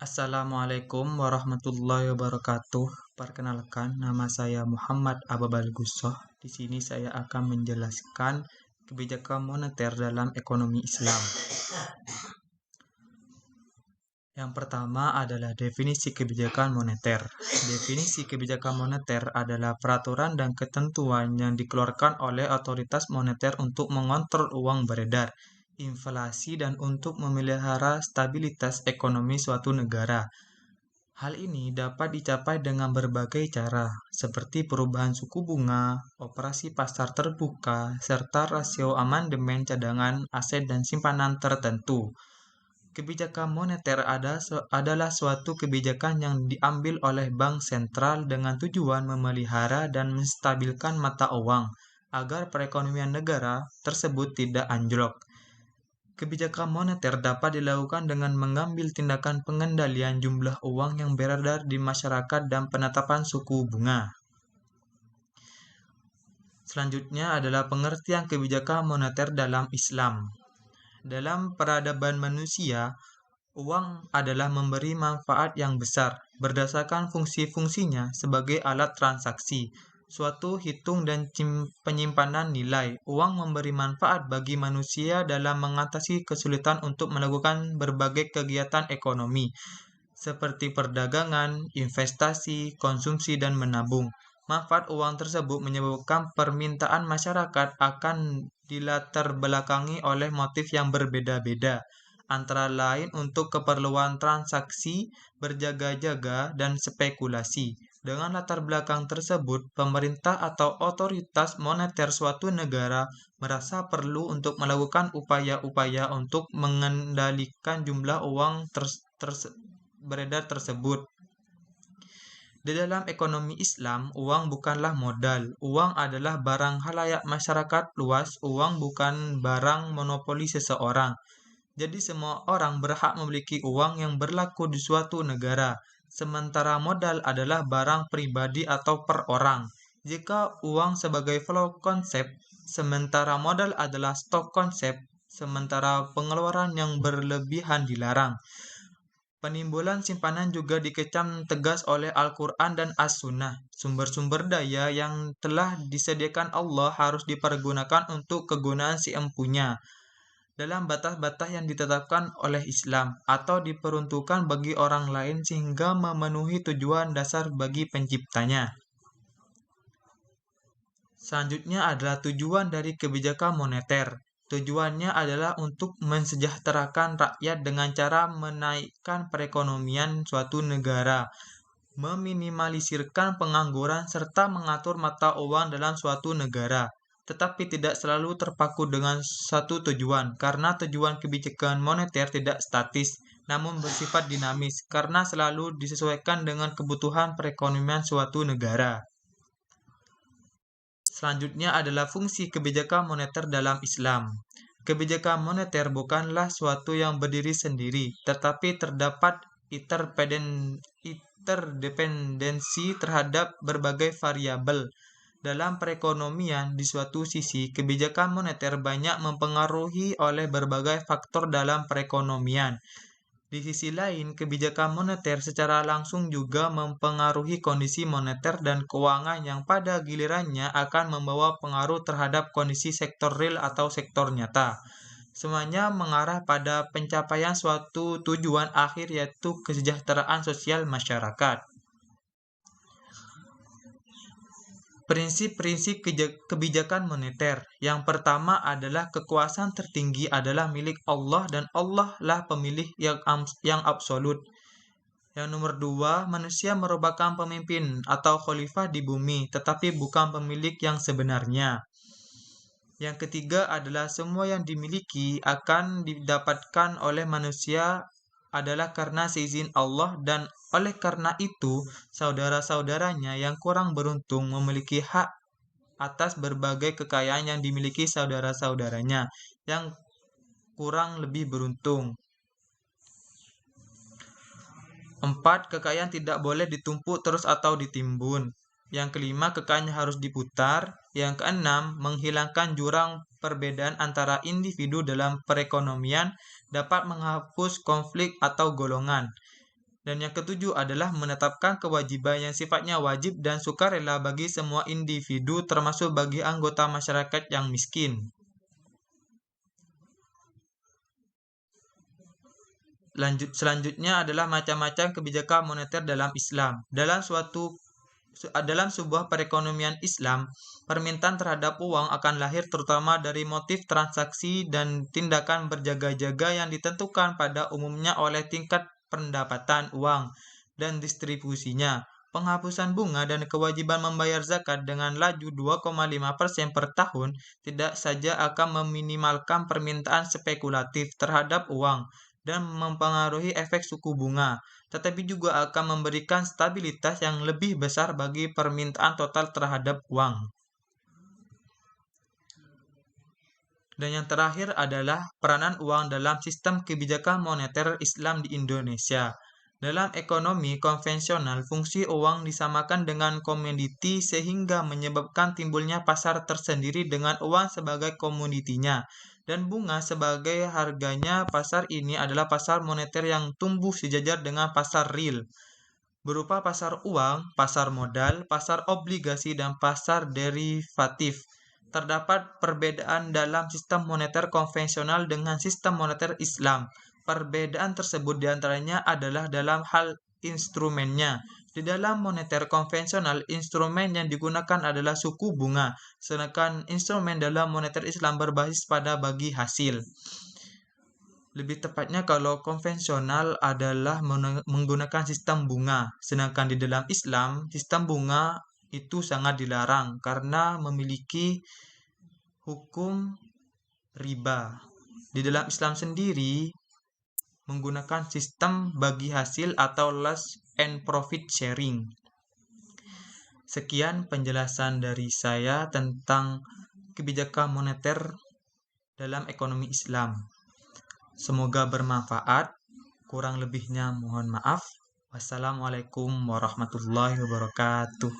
Assalamualaikum warahmatullahi wabarakatuh. Perkenalkan, nama saya Muhammad Ababal Gussoh. Di sini saya akan menjelaskan kebijakan moneter dalam ekonomi Islam. Yang pertama adalah definisi kebijakan moneter. Definisi kebijakan moneter adalah peraturan dan ketentuan yang dikeluarkan oleh otoritas moneter untuk mengontrol uang beredar, inflasi, dan untuk memelihara stabilitas ekonomi suatu negara. Hal ini dapat dicapai dengan berbagai cara, seperti perubahan suku bunga, operasi pasar terbuka, serta rasio amandemen cadangan aset dan simpanan tertentu. Kebijakan moneter adalah suatu kebijakan yang diambil oleh bank sentral dengan tujuan memelihara dan menstabilkan mata uang agar perekonomian negara tersebut tidak anjlok. Kebijakan moneter dapat dilakukan dengan mengambil tindakan pengendalian jumlah uang yang beredar di masyarakat dan penetapan suku bunga. Selanjutnya adalah pengertian kebijakan moneter dalam Islam. Dalam peradaban manusia, uang adalah memberi manfaat yang besar berdasarkan fungsi-fungsinya sebagai alat transaksi, suatu hitung dan penyimpanan nilai. Uang memberi manfaat bagi manusia dalam mengatasi kesulitan untuk melakukan berbagai kegiatan ekonomi, seperti perdagangan, investasi, konsumsi, dan menabung. Manfaat uang tersebut menyebabkan permintaan masyarakat akan dilatar belakangi oleh motif yang berbeda-beda, antara lain untuk keperluan transaksi, berjaga-jaga, dan spekulasi. Dengan latar belakang tersebut, pemerintah atau otoritas moneter suatu negara merasa perlu untuk melakukan upaya-upaya untuk mengendalikan jumlah uang beredar tersebut. Di dalam ekonomi Islam, uang bukanlah modal. Uang adalah barang khalayak masyarakat luas. Uang bukan barang monopoli seseorang. Jadi semua orang berhak memiliki uang yang berlaku di suatu negara, sementara modal adalah barang pribadi atau per orang. Jika uang sebagai flow konsep, sementara modal adalah stok konsep, sementara pengeluaran yang berlebihan dilarang. Penimbulan simpanan juga dikecam tegas oleh Al-Quran dan As-Sunnah. Sumber-sumber daya yang telah disediakan Allah harus dipergunakan untuk kegunaan si empunya, dalam batas-batas yang ditetapkan oleh Islam atau diperuntukkan bagi orang lain sehingga memenuhi tujuan dasar bagi penciptanya. Selanjutnya adalah tujuan dari kebijakan moneter. Tujuannya adalah untuk mensejahterakan rakyat dengan cara menaikkan perekonomian suatu negara, meminimalisirkan pengangguran, serta mengatur mata uang dalam suatu negara. Tetapi tidak selalu terpaku dengan satu tujuan, karena tujuan kebijakan moneter tidak statis, namun bersifat dinamis, karena selalu disesuaikan dengan kebutuhan perekonomian suatu negara. Selanjutnya adalah fungsi kebijakan moneter dalam Islam. Kebijakan moneter bukanlah suatu yang berdiri sendiri, tetapi terdapat interdependensi terhadap berbagai variabel. Dalam perekonomian, di suatu sisi, kebijakan moneter banyak mempengaruhi oleh berbagai faktor dalam perekonomian. Di sisi lain, kebijakan moneter secara langsung juga mempengaruhi kondisi moneter dan keuangan yang pada gilirannya akan membawa pengaruh terhadap kondisi sektor real atau sektor nyata. Semuanya mengarah pada pencapaian suatu tujuan akhir, yaitu kesejahteraan sosial masyarakat. Prinsip-prinsip kebijakan moneter. Yang pertama adalah kekuasaan tertinggi adalah milik Allah dan Allah lah pemilih yang absolut. Yang nomor dua, manusia merupakan pemimpin atau khalifah di bumi, tetapi bukan pemilik yang sebenarnya. Yang ketiga adalah semua yang dimiliki akan didapatkan oleh manusia adalah karena seizin Allah, dan oleh karena itu saudara-saudaranya yang kurang beruntung memiliki hak atas berbagai kekayaan yang dimiliki saudara-saudaranya yang kurang lebih beruntung. 4. Kekayaan tidak boleh ditumpuk terus atau ditimbun. Yang kelima, kekayaan harus diputar. Yang keenam, menghilangkan jurang perbedaan antara individu dalam perekonomian dapat menghapus konflik atau golongan. Dan yang ketujuh adalah menetapkan kewajiban yang sifatnya wajib dan sukarela bagi semua individu termasuk bagi anggota masyarakat yang miskin. Selanjutnya adalah macam-macam kebijakan moneter dalam Islam. Dalam sebuah perekonomian Islam, permintaan terhadap uang akan lahir terutama dari motif transaksi dan tindakan berjaga-jaga yang ditentukan pada umumnya oleh tingkat pendapatan uang dan distribusinya. Penghapusan bunga dan kewajiban membayar zakat dengan laju 2,5% per tahun tidak saja akan meminimalkan permintaan spekulatif terhadap uang dan mempengaruhi efek suku bunga, tetapi juga akan memberikan stabilitas yang lebih besar bagi permintaan total terhadap uang. Dan yang terakhir adalah peranan uang dalam sistem kebijakan moneter Islam di Indonesia. Dalam ekonomi konvensional, fungsi uang disamakan dengan komoditi sehingga menyebabkan timbulnya pasar tersendiri dengan uang sebagai komoditinya dan bunga sebagai harganya. Pasar ini adalah pasar moneter yang tumbuh sejajar dengan pasar real, berupa pasar uang, pasar modal, pasar obligasi, dan pasar derivatif. Terdapat perbedaan dalam sistem moneter konvensional dengan sistem moneter Islam. Perbedaan tersebut diantaranya adalah dalam hal instrumennya. Di dalam moneter konvensional, instrumen yang digunakan adalah suku bunga, sedangkan instrumen dalam moneter Islam berbasis pada bagi hasil. Lebih tepatnya kalau konvensional adalah menggunakan sistem bunga, sedangkan di dalam Islam sistem bunga itu sangat dilarang karena memiliki hukum riba. Di dalam Islam sendiri menggunakan sistem bagi hasil atau loss and profit sharing. Sekian penjelasan dari saya tentang kebijakan moneter dalam ekonomi Islam. Semoga bermanfaat. Kurang lebihnya mohon maaf. Wassalamualaikum warahmatullahi wabarakatuh.